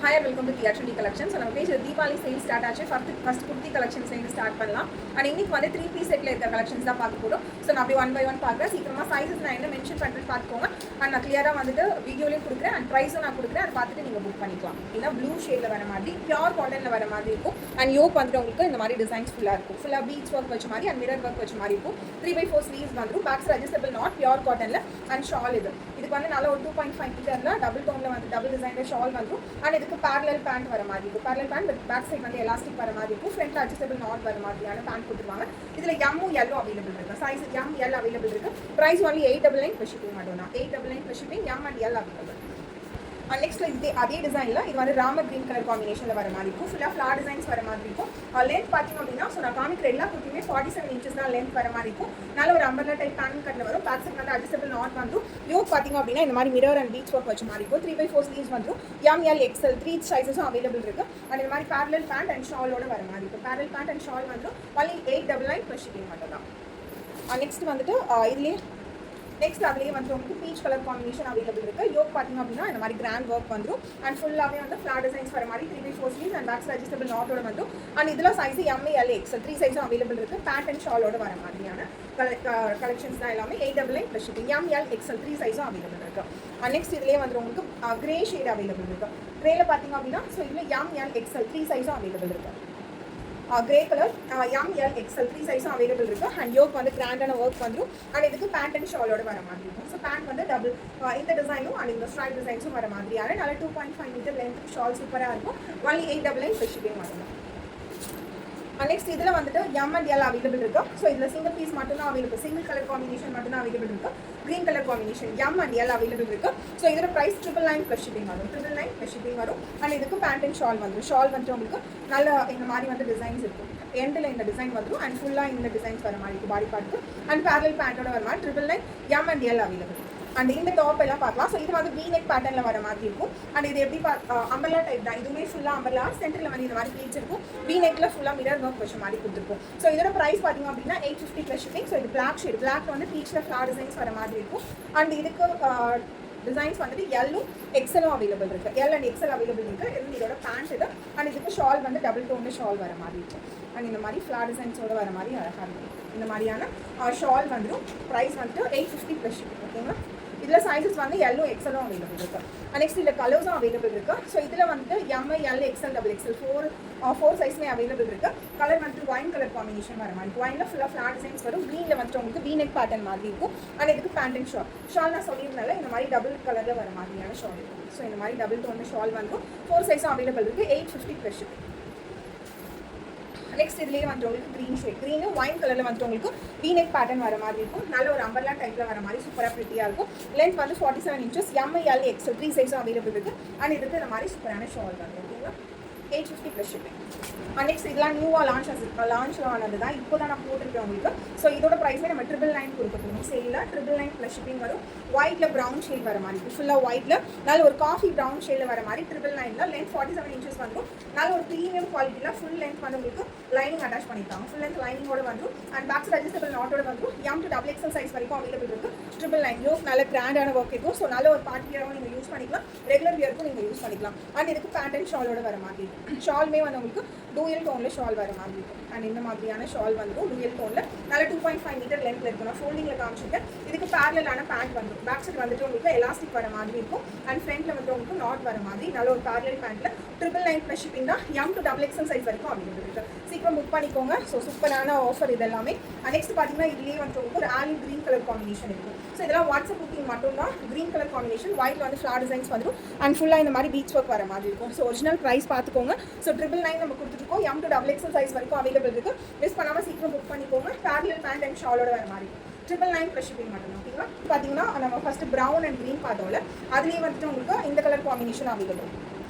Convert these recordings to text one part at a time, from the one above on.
Hi and welcome to TRT Collection. So, நம்ம page Deepavali sale start ஆச்சு. First kurti collections இருந்து start பண்ணலாம். And இன்னைக்கு வந்து 3 பீஸ் செட்ல இருக்க கலெக்ஷன்ஸ் தான் பார்க்க போறோம். ஸோ நான் அப்படியே ஒன் பை ஒன் பார்க்குறேன். சீக்கிரமா சைஸஸ் நான் என்ன மென்ஷன் பண்ணுறது பார்த்துக்கோங்க. அண்ட் நான் கிளியராக வந்துட்டு வீடியோலையும் கொடுக்குறேன் அண்ட் ப்ரைஸும் நான் கொடுக்குறேன். அதை பார்த்துட்டு நீங்கள் புக் பண்ணிக்கலாம். ஏன்னா ப்ளூ ஷேடில் வர மாதிரி பியூர் காட்டனில் வர மாதிரி இருக்கும். அண்ட் யோக் வந்துட்டு உங்களுக்கு இந்த மாதிரி டிசைன்ஸ் ஃபுல்லாக இருக்கும். ஃபுல்லாக பீட்ஸ் ஒர்க் வச்ச மாதிரி அண்ட் மிரர் ஒர்க் வச்ச மாதிரி இருக்கும். 3/4 ஸ்லீவ்ஸ் வந்துடும். பேக்ஸ் அட்ஜஸ்டபிள் நாட் பியூர் காட்டனில் அண்ட் ஷால் இதுக்கு வந்து நல்ல ஒரு 2.5 மீட்டரில் டபுள் டோனில் வந்து டபுள் டிசைனர் ஷால் வந்துடும். அண்ட் இதுக்கு பேரலல் பேண்ட் வர மாதிரி இருக்கும். Parallel pant with back side வந்து எலாஸ்டிக் வர மாதிரி இருக்கும். ஃப்ரண்ட் அட்ஜஸ்டபிள் நாட் வர மாதிரியான பேண்ட் கொடுத்துருவாங்க. இதில் எம்மும் எல்லோ அவைலபிள் இருக்கு. சைஸ் எம் எல் அவைலபிள் இருக்கு. ப்ரைஸ் ஒன்லி 899 ப்ளஸ் ஷிப்பிங் மட்டும் தான். 899 plus shipping M and L available. Next அதே டிசைனில் இது வந்து ராமர் கிரீன் கலர் காம்பினேஷனில் வர மாதிரி இருக்கும். ஃபுல்லாக ஃப்ளார் டிசைன்ஸ் வர மாதிரி இருக்கும். லென்த் பார்த்தீங்க அப்படின்னா ஸோ நான் காமிக்கிற எல்லா குர்த்தியுமே 47 inches தான் லென்த் வர மாதிரி இருக்கும். நல்ல ஒரு அம்பர்லா டைப் பேண்ட் கட்டில் வரும். பேக் சைட் வந்து அட்ஜஸ்டபிள் நாட் வந்துடும். யோக் பார்த்தீங்க அப்படின்னா இந்த மாதிரி மிரர் அண்ட் பீச் ஒர்க் வச்ச மாதிரி இருக்கும். 3/4 ஸ்லீவ்ஸ் வந்துடும். எம் எல் எக்ஸ்எல் 3 சைஸஸும் அவைலபிள் இருக்குது. அண்ட் இந்த மாதிரி பேரலல் பேண்ட் அண்ட் ஷாலோட வர மாதிரி இருக்கும். பேரலல் பேண்ட் அண்ட் ஷால் வந்துடும். ஒன்லி 899 ப்ளஸ் ஷிப்பிங் மட்டும் தான். நெக்ஸ்ட் வந்துட்டு இதுலேயே நெக்ஸ்ட் அதுலேயே வந்து உங்களுக்கு பீச் கலர் காம்பினேஷன் அவைலபிள் இருக்குது. யோக் பார்த்தீங்க அப்படின்னா இந்த மாதிரி கிராண்ட் ஒர்க் வந்துடும். அண்ட் ஃபுல்லாகவே வந்து ஃப்ளார் டிசைன்ஸ் வர மாதிரி 3/4 ஸ்லீவ்ஸ் அண்ட் பேக்ஸ் அட்ஜஸ்டபிள் நாட்டோட வந்துடும். அண்ட் இதில் சைஸ் எம்ஏஎல் எக்ஸ்எல் 3 சைஸும் அவைலபிள் இருக்குது. பேண்ட் அண்ட் ஷாலோட வர மாதிரியான கலெக்ஷன்ஸ் தான் எல்லாமே 899 ப்ளஸ் ஷிப்பிங். எம்எல் எக்ஸ்எல் 3 சைஸும் அவைலபிள் இருக்குது. நெக்ஸ்ட் இதுலேயே வந்து உங்களுக்கு கிரே ஷேட் அவைலபிள் இருக்குது. கிரேல பார்த்தீங்க அப்படின்னா ஸோ இதில் எம்எல் எக்ஸ்எல் 3 சைஸும் அவைலபிள் இருக்குது. கிரே கலர் எம்எல் எக்ஸ்எல் 3 சைஸும் அவைலபிள் இருக்குது. அண்ட் யோக் வந்து கிராண்டான ஒர்க் வந்துடும். அண்ட் இதுக்கு பேண்ட் அண்ட் ஷாலோட வர மாதிரி இருக்கும். ஸோ பேண்ட் வந்து டபுள் இந்த டிசைனும் அண்ட் இந்த ஸ்ட்ரைப் டிசைன்ஸும் வர மாதிரியான நல்ல 2.5 மீட்டர் லென்த் ஷால் சூப்பராக இருக்கும். ஒன்லி 899 ப்ளஸ் ஷிப்பிங் மட்டும். நெக்ஸ்ட் இதில் வந்துட்டு எம் அண்ட் எல் அவைலபிள் இருக்கும். ஸோ இதில் சிங்கிள் பீஸ் மட்டும்தான் அவைலபிள். சிங்கிள் கலர் காம்பினேஷன் மட்டும்தான் அவைலபிள் இருக்குது. Green colour combination M and L available இருக்குது. ஸோ இதோட ப்ரைஸ் 999 ப்ளஸ் ஷிப்பிங் வரும். 999 ப்ளஸ் ஷிப்பிங் வரும். அண்ட் இதுக்கு பேண்ட் அண்ட் ஷால் வந்துடும். ஷால் வந்துட்டு உங்களுக்கு நல்ல இந்த மாதிரி வந்து டிசைன்ஸ் இருக்கும். எண்டில் இந்த டிசைன் வந்துடும். அண்ட் ஃபுல்லாக இந்த டிசைன்ஸ் வர மாதிரி இருக்கும் பாடி பார்ட்டுக்கு. அண்ட் பேரலல் பேண்ட்டோட வர மாதிரி 999 M and L available. And இந்த டாப் எல்லாம் பார்க்கலாம். ஸோ இது வந்து வீநெக் பேட்டர்னில் வர மாதிரி இருக்கும். அண்ட் இது எப்படி அம்பர்லா டைப் தான். இதுவுமே ஃபுல்லாக அம்பர்லா சென்டரில் வந்து இந்த மாதிரி பீச் இருக்கும். வீநெக்கில் ஃபுல்லாக மிரர் ஒர்க் வச்ச மாதிரி கொடுத்துருக்கும். ஸோ இதோட ப்ரைஸ் பார்த்தீங்க அப்படின்னா 850 ப்ளஸ் ஷிப்பிங். ஸோ இது பிளாக் ஷேட். பிளாக்ல வந்து பீச்சில் ஃப்ளார் டிசைன்ஸ் வர மாதிரி இருக்கும். அண்ட் இதுக்கு டிசைன்ஸ் வந்துட்டு எல்லும் எக்ஸலும் அவைலபிள் இருக்குது. எல் அண்ட் எக்ஸல் அவைலபிள் இருக்குது. இது இதோட பேண்ட் இது. அண்ட் இதுக்கு ஷால் வந்து டபுள் டோன் ஷால் வர மாதிரி இருக்கும். அண்ட் இந்த மாதிரி ஃப்ளார் டிசைன்ஸோடு வர மாதிரி அழகாக இருக்கும். இந்த மாதிரியான ஷால் வந்துடும். ப்ரைஸ் வந்துட்டு 850 ப்ளஸ் ஷிப்பிங். ஓகேங்களா? இதில் சைஸஸ் வந்து எல்லும் எக்ஸலும் அவைலபிள் இருக்குது. நெக்ஸ்ட் இதில் கலர்ஸும் அவைலபிள் இருக்குது. ஸோ இதில் வந்து M L XL double XL 4 சைஸ்மே அவைலபிள் இருக்குது. கலர் வந்துட்டு ஒயின் கலர் காம்பினேஷன் வர மாதிரி. ஒயினில் ஃபுல்லாக ஃப்ளார் டிசைன்ஸ் வரும். க்ரீனில் வந்துட்டு உங்களுக்கு வீநெக் பேட்டர்ன் மாதிரி இருக்கும். அண்ட் இதுக்கு பேண்ட் அண்ட் ஷால் நான் சொல்லியிருந்தால இந்த மாதிரி டபுள் கலரில் வர மாதிரியான ஷால் இருக்கும். ஸோ இந்த மாதிரி டபுள் டோன் ஷால் வந்துடும். 4 சைஸும் அவைலபிள் இருக்குது. 850 ப்ளஸ் ஷிப்பிங். நெக்ஸ்ட் இதுலேயே வந்து உங்களுக்கு க்ரீன் ஷேட். க்ரீனு ஒயின் கலரில் வந்து உங்களுக்கு வீநெக் பேட்டர்ன் வர மாதிரி இருக்கும். நல்ல ஒரு அம்பர்லா டைப்பில் வர மாதிரி சூப்பராக ப்ரிட்டியாக இருக்கும். லென்த் வந்து 47 inches. எம்ஐஎல் எக்ஸல் 3 சைஸும் அவைலபிள் இருக்குது. அண்ட் இதுக்கு இந்த மாதிரி சூப்பரான ஷால் வந்து ஓகேங்களா? 850 ப்ளஸ் ஷிப்பிங். நெக்ஸ்ட் இதெல்லாம் நியூவாக லான்ச் ஆனது தான். இப்போ தான் நான் போட்டிருக்கேன் உங்களுக்கு. ஸோ இதோட ப்ரைஸே நம்ம 999 கொடுக்க போகிறோம். சேலில் 999 ப்ளஸ் ஷிப்பிங் வரும். ஒயிட்டில் ப்ரௌன் ஷேட் வர மாதிரி இருக்கும். ஃபுல்லாக ஒயிட்டில் நல்ல ஒரு காஃபி ப்ரௌன் ஷேடில் வர மாதிரி 999 லென்த் 47 inches வந்துடும். நல்ல ஒரு ப்ரீமியம் குவாலிட்டியில் ஃபுல் லென்த் வந்து உங்களுக்கு லைனிங் அட்டாச் பண்ணியிருக்காங்க. ஃபுல் லென்த் லைனிங்கோட வந்துடும். அண்ட் பேக்ஸ் அட்ஜஸ்டபிள் நாட்டோட வந்துடும். M to double XL size வரைக்கும் அவைலபிள் இருக்குது. 999 யோக் நல்ல கிராண்டான ஒர்க் இருக்கும். ஸோ நல்ல ஒரு பார்ட்டி வியராகவும் நீங்கள் யூஸ் பண்ணிக்கலாம். ரெகுலர் வியருக்கும் நீங்கள் யூஸ் பண்ணிக்கலாம். அண்ட் இதுக்கு பேண்ட் அண்ட் ஷாலோட வர மாதிரி இருக்கும். ஷால்மே வந்து உங்களுக்கு டூயல் டோனில் ஷால் வர மாதிரி இருக்கும். அண்ட் இந்த மாதிரியான ஷால் வந்துடும் டூயல் டோனில். நல்ல 2.5 மீட்டர் லென்த்தில் இருக்கும். நான் ஃபோல்டிங்கில் காமிச்சிருக்கேன். இதுக்கு பேரலான பேண்ட் வந்துடும். பேக் சைட் வந்துட்டு உங்களுக்கு எலாஸ்டிக் வர மாதிரி இருக்கும். அண்ட் ஃப்ரண்ட்டில் வந்து உங்களுக்கு நாட் வர மாதிரி நல்ல ஒரு பேரலல் பேண்ட்டில் 999 ப்ளஸ் ஷிப்பிங் தான். M to double XL size வரைக்கும் அவைலபிள் இருக்குது. சீக்கிரம் புக் பண்ணிக்கோங்க. ஸோ சூப்பரான ஆஃபர் இது எல்லாமே. நெக்ஸ்ட் பார்த்தீங்கன்னா இதுலேயே வந்து உங்களுக்கு ஒரு ஆலிவ் க்ரீன் கலர் காம்பினேஷன் இருக்கும். ஸோ இதெல்லாம் வாட்ஸ்அப் புக்கிங் மட்டும் தான். க்ரீன் கலர் காம்பினேஷன் ஒயிட்டில் வந்து ஃப்ளார் டிசைன்ஸ் வந்துடும். அண்ட் ஃபுல்லாக இந்த மாதிரி பீச் ஒர்க் வர மாதிரி இருக்கும். ஸோ ஒரிஜினல் ப்ரைஸ் பார்த்துக்கோங்க. ஸோ 999 நம்ம கொடுத்துருக்கோம். M to double XL size வரைக்கும் அவைலபிள் இருக்குது. மிஸ் பண்ணாமல் சீக்கிரம் புக் பண்ணிக்கோங்க. பேரலல் பேண்ட் அண்ட் ஷாலோட வர மாதிரி 999 ப்ளஸ் ஷிப்பிங் மட்டும். ஓகேங்களா? பார்த்தீங்கன்னா நம்ம ஃபஸ்ட்டு ப்ரௌன் அண்ட் க்ரீன் பார்த்தோம்ல, அதுலேயே வந்துட்டு உங்களுக்கு இந்த colour combination available.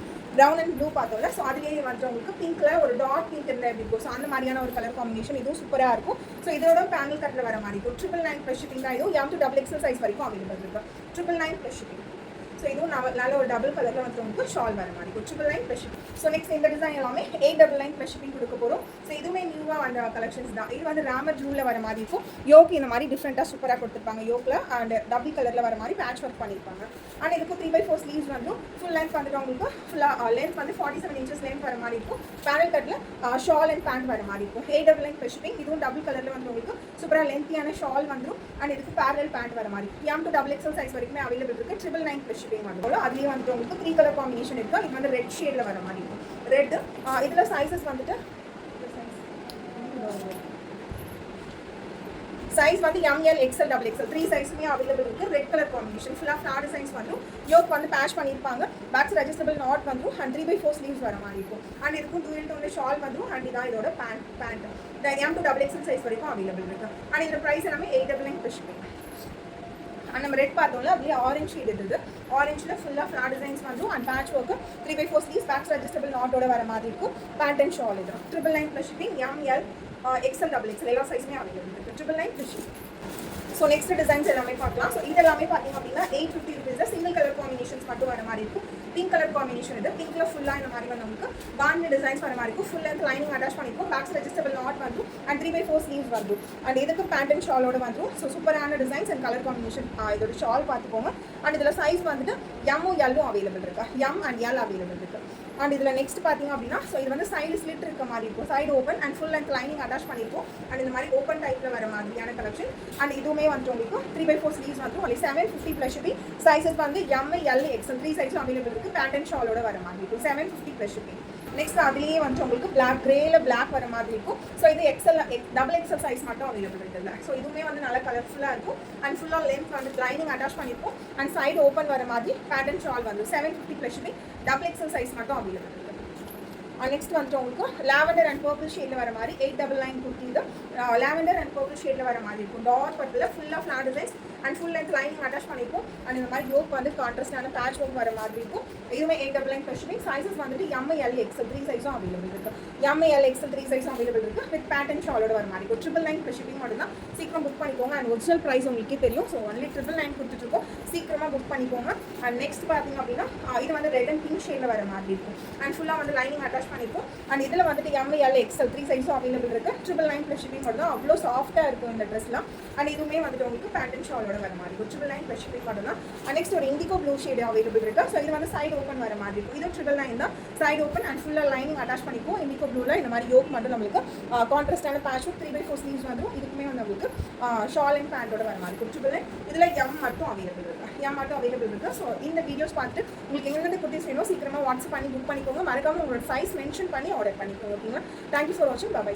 Brown and blue பார்த்தோம்ல, ஸோ அதுலேயே வந்துட்டு உங்களுக்கு பிங்க்கில் ஒரு டார்க் பிங்க் இருந்தால் எப்படி இருக்கும். ஸோ அந்த மாதிரியான ஒரு கலர் காம்பினேஷன் இதுவும் சூப்பராக இருக்கும். ஸோ இதோட பேனல் கட்டில் வர மாதிரி இருக்கும். 999 ப்ளஸ் ஷிப்பிங் தான். இதுவும் M to double XL size வரைக்கும் அவைலபிள் இருக்குது. 999 ப்ளஸ் ஷிப்பிங். ஸோ இதுவும் நல்ல ஒரு டபுள் கலரில் வந்து உங்களுக்கு ஷால் வர மாதிரி இருக்கும். Triple line plus shipping. So next இந்த டிசைன் எல்லாமே 899 ப்ளஸ் ஷிப்பிங் கொடுக்க போகிறோம். ஸோ இதுவுமே நியூவாக வந்த கலெக்ஷன்ஸ் தான். இது வந்து ராமர் ஜூவில் வர மாதிரி இருக்கும். யோக் இந்த மாதிரி டிஃப்ரெண்ட்டாக சூப்பராக கொடுத்துருப்பாங்க. யோக்கில் அண்ட் டபுள் கலரில் வர மாதிரி பேட்ச் ஒர்க் பண்ணியிருப்பாங்க. அண்ட் இதுக்கு 3/4 ஸ்லீவ்ஸ் வந்து ஃபுல் லென்த் வந்துட்டு உங்களுக்கு ஃபுல்லாக லென்த் வந்து 47 இன்ச்சஸ் லென்த் வர மாதிரி இருக்கும். பேனல் கட்டில் ஷால் அண்ட் பேண்ட் வர மாதிரி இருக்கும். 899 ப்ளஸ் ஷிப்பிங். இதுவும் டபுள் கலரில் வந்து உங்களுக்கு சூப்பராக லென்த்தியான ஷால் வந்துடும். அண்ட் இதுக்கு பேரல் பேண்ட் வர மாதிரி M to XXL சைஸ் வரைக்குமே அவைலபிள் இருக்குது. 999 ப்ளஸ் ஷிப்பிங் வந்து அதுலேயே வந்துட்டு உங்களுக்கு 3 கலர் காம்பினேஷன் இருக்குது. இது வந்து ரெட் ஷேடில் வர மாதிரி இருக்கும். ரெட் இதில் சைஸஸ் வந்துட்டு சைஸ் வந்து ML XL XXL 3 சைஸுமே அவைலபிள் இருக்குது. ரெட் கலர் காம்பினேஷன் ஃபுல்லாக ஃப்ளார் டிசைன்ஸ் வந்துடும். யோக் வந்து பேட்ச் பண்ணியிருப்பாங்க. பேக்ஸ் அட்ஜஸ்டபிள் நாட் வந்துடும். அண்ட் 3/4 ஸ்லீவ்ஸ் வர மாதிரி இருக்கும். அண்ட் இதுக்கும் 2 into 1 ஷால் வந்துடும். அண்ட் இதான் இதோட பேண்ட் இந்த M to XXL சைஸ் வரைக்கும் அவைலபிள் இருக்குது. அண்ட் இதோட ப்ரைஸ் எல்லாமே 899 ப்ளஸ் ஷிப்பிங். அண்ட் நம்ம ரெட் பார்த்தோம்ல அப்படியே ஆரஞ்ச் ஷேட் இருக்குது. ஆரஞ்சில் ஃபுல்லாக ஃப்ளார் டிசைன்ஸ் வந்துடும். And patch work 3/4 sleeves backs adjustable நாட்டோட வர மாதிரி இருக்கும். பேண்ட் அண்ட் ஷால் இது 999 plus shipping. ML XL XXL எல்லா சைஸுமே அவைலபிள் இருக்குது. 999 plus shipping. So next designs எல்லாமே பார்க்கலாம். ஸோ இது எல்லாமே பார்த்தீங்க அப்படின்னா 850 ருபீஸில் சிங்கிள் கலர் காம்பினேஷன்ஸ் மட்டும் வர மாதிரி இருக்கும். பிங்க் கலர் காம்பினேஷன் இது. பிங்க்ல ஃபுல்லாக இந்த மாதிரி வந்து நமக்கு பாண்ட் டிசைன்ஸ் வர மாதிரி இருக்கும். ஃபுல் லென்த் லைனிங் அட்டாச் பண்ணிக்கும். பேக்ஸ் அட்ஜஸ்டபிள் நாட் வந்துடும். அண்ட் 3/4 ஸ்லீவ்ஸ் வந்துடும். அண்ட் இதுக்கு பேண்ட் அண்ட் ஷாலோட வந்துடும். ஸோ சூப்பரான டிசைன்ஸ் அண்ட் கலர் காம்பினேஷன். இதோட ஷால் பார்த்துக்கோங்க. அண்ட் இதில் சைஸ் வந்துட்டு M L அவைலபிள் இருக்கா. M and L அவைலபிள் இருக்குது. அண்ட் இதில் நெக்ஸ்ட் பார்த்தீங்க அப்படின்னா ஸோ இது வந்து சைடு ஸ்லிட் இருக்க மாதிரி இருக்கும். Side open and full length lining attach பண்ணியிருக்கும். அண்ட் இந்த மாதிரி ஓப்பன் டைப்பில் வர மாதிரியான கலெக்ஷன். அண்ட் இதுவுமே வந்து உங்களுக்கு 3/4 ஸ்லீவ்ஸ் வந்து only 750 ப்ளஸ் ஷிப்பிங். சைஸஸ் வந்து M L XL 3 சைஸும் அவைலபிள் இருக்குது. பேண்ட் அண்ட் ஷாலோட வர மாதிரி இருக்கும். 750 ப்ளஸ் ஷிப்பிங். நெக்ஸ்ட் அதுலேயே வந்து உங்களுக்கு பிளாக் கிரேல பிளாக் வர மாதிரி இருக்கும். ஸோ இது XXL சைஸ் மட்டும் அவைலபிள் இருக்குல்ல. ஸோ இதுவுமே வந்து நல்லா கலர்ஃபுல்லாக இருக்கும். அண்ட் ஃபுல்லாக லென்த் வந்து லைனிங் அட்டாச் பண்ணியிருக்கும். அண்ட் சைடு ஓப்பன் வர மாதிரி பேண்ட் அண்ட் ஷால் வந்து 750 ப்ளஸ் ஷிப்பிங். XXL சைஸ் மட்டும் அவைலபிள் இருக்குது. நெக்ஸ்ட் வந்துட்டு உங்களுக்கு லாவெண்டர் அண்ட் பர்பிள் ஷேடில் வர மாதிரி 899 குர்த்தி. இது லாவெண்டர் அண்ட் பர்பிள் ஷேடில் வர மாதிரி இருக்கும். டார்க் பர்பிளில் ஃபுல்லாக flower designs and full length lining attach பண்ணியிருக்கும். அண்ட் இந்த மாதிரி யோக் வந்து கான்ட்ராஸ்டான பேட்ச் ஒர்க் வர மாதிரி இருக்கும். இதுவுமே 899 ப்ளஸ் ஷிப்பிங். சைஸஸ் வந்துட்டு M L XL 3 சைஸும் அவைலபிள் இருக்குது. M L XL 3 சைஸும் அவைலபிள் இருக்குது. வித் பேண்ட் அண்ட் ஷாலோட வர மாதிரி இருக்கும். 999 ப்ளஸ் ஷிப்பிங் மட்டும் தான். சீக்கிரம் புக் பண்ணிக்கோங்க. அண்ட் ஒரிஜினல் ப்ரைஸ் உங்களுக்கே தெரியும். ஸோ ஒன்லி 999 கொடுத்துட்ருக்கோம். சீக்கிரமாக புக் பண்ணிக்கோங்க. அண்ட் நெக்ஸ்ட் பார்த்தீங்க அப்படின்னா இது வந்து ரெட் அண்ட் பிங்க் ஷேடில் வர மாதிரி இருக்கும். அண்ட் ஃபுல்லாக வந்து லைனிங் அட்டாச் பண்ணியிருக்கும். அண்ட் இதில் வந்துட்டு M L XL 3 சைஸும் அவைலபிள் இருக்குது. 999 ப்ளஸ் ஷிப்பிங் மட்டும் தான். அவ்வளோ சாஃப்ட்டாக இருக்கும் இந்த ட்ரெஸ்லாம். அண்ட் இதுவுமே வந்துட்டு உங்களுக்கு பேண்ட் அண்ட் ஷாலோட வர மாதிரி இருக்கும். 999 ப்ளஸ் ஷிப்பிங் மட்டும் தான். நெக்ஸ்ட் ஒரு இண்டிகோ ப்ளூ ஷேடு அவைலபிள் இருக்குது. ஸோ இது வந்து சைடு ஓப்பன் வர மாதிரி இருக்கும். இது 999 தான். சைடு ஓப்பன் அண்ட் ஃபுல்லாக லைனிங் அட்டாச் பண்ணிக்கும். இண்டிகோ ப்ளூவில் இந்த மாதிரி யோக் மட்டும் நம்மளுக்கு கான்ட்ராஸ்டான பேட்ச் 3/4 ஸ்லீவ்ஸ் வந்துடும். இதுக்குமே வந்து நம்மளுக்கு ஷால் அண்ட் பேண்டோட வர மாதிரி இருக்கும். 999 இதில் M மட்டும் அவைலபிள் இருக்குது. M மட்டும் அவைலபிள் இருக்குது. ஸோ இந்த வீடியோஸ் பார்த்துட்டு உங்களுக்கு எங்கேருந்து குர்த்திஸ் வேணும் சீக்கிரமாக வாட்ஸ்அப் பண்ணி புக் பண்ணிக்கோங்க. மறக்காமல் உங்களோட சைஸ் மென்ஷன் பண்ணி ஆர்டர் பண்ணிக்கோங்க. ஓகேங்களா? தேங்க்யூ ஃபார் வாட்சிங். Bye by.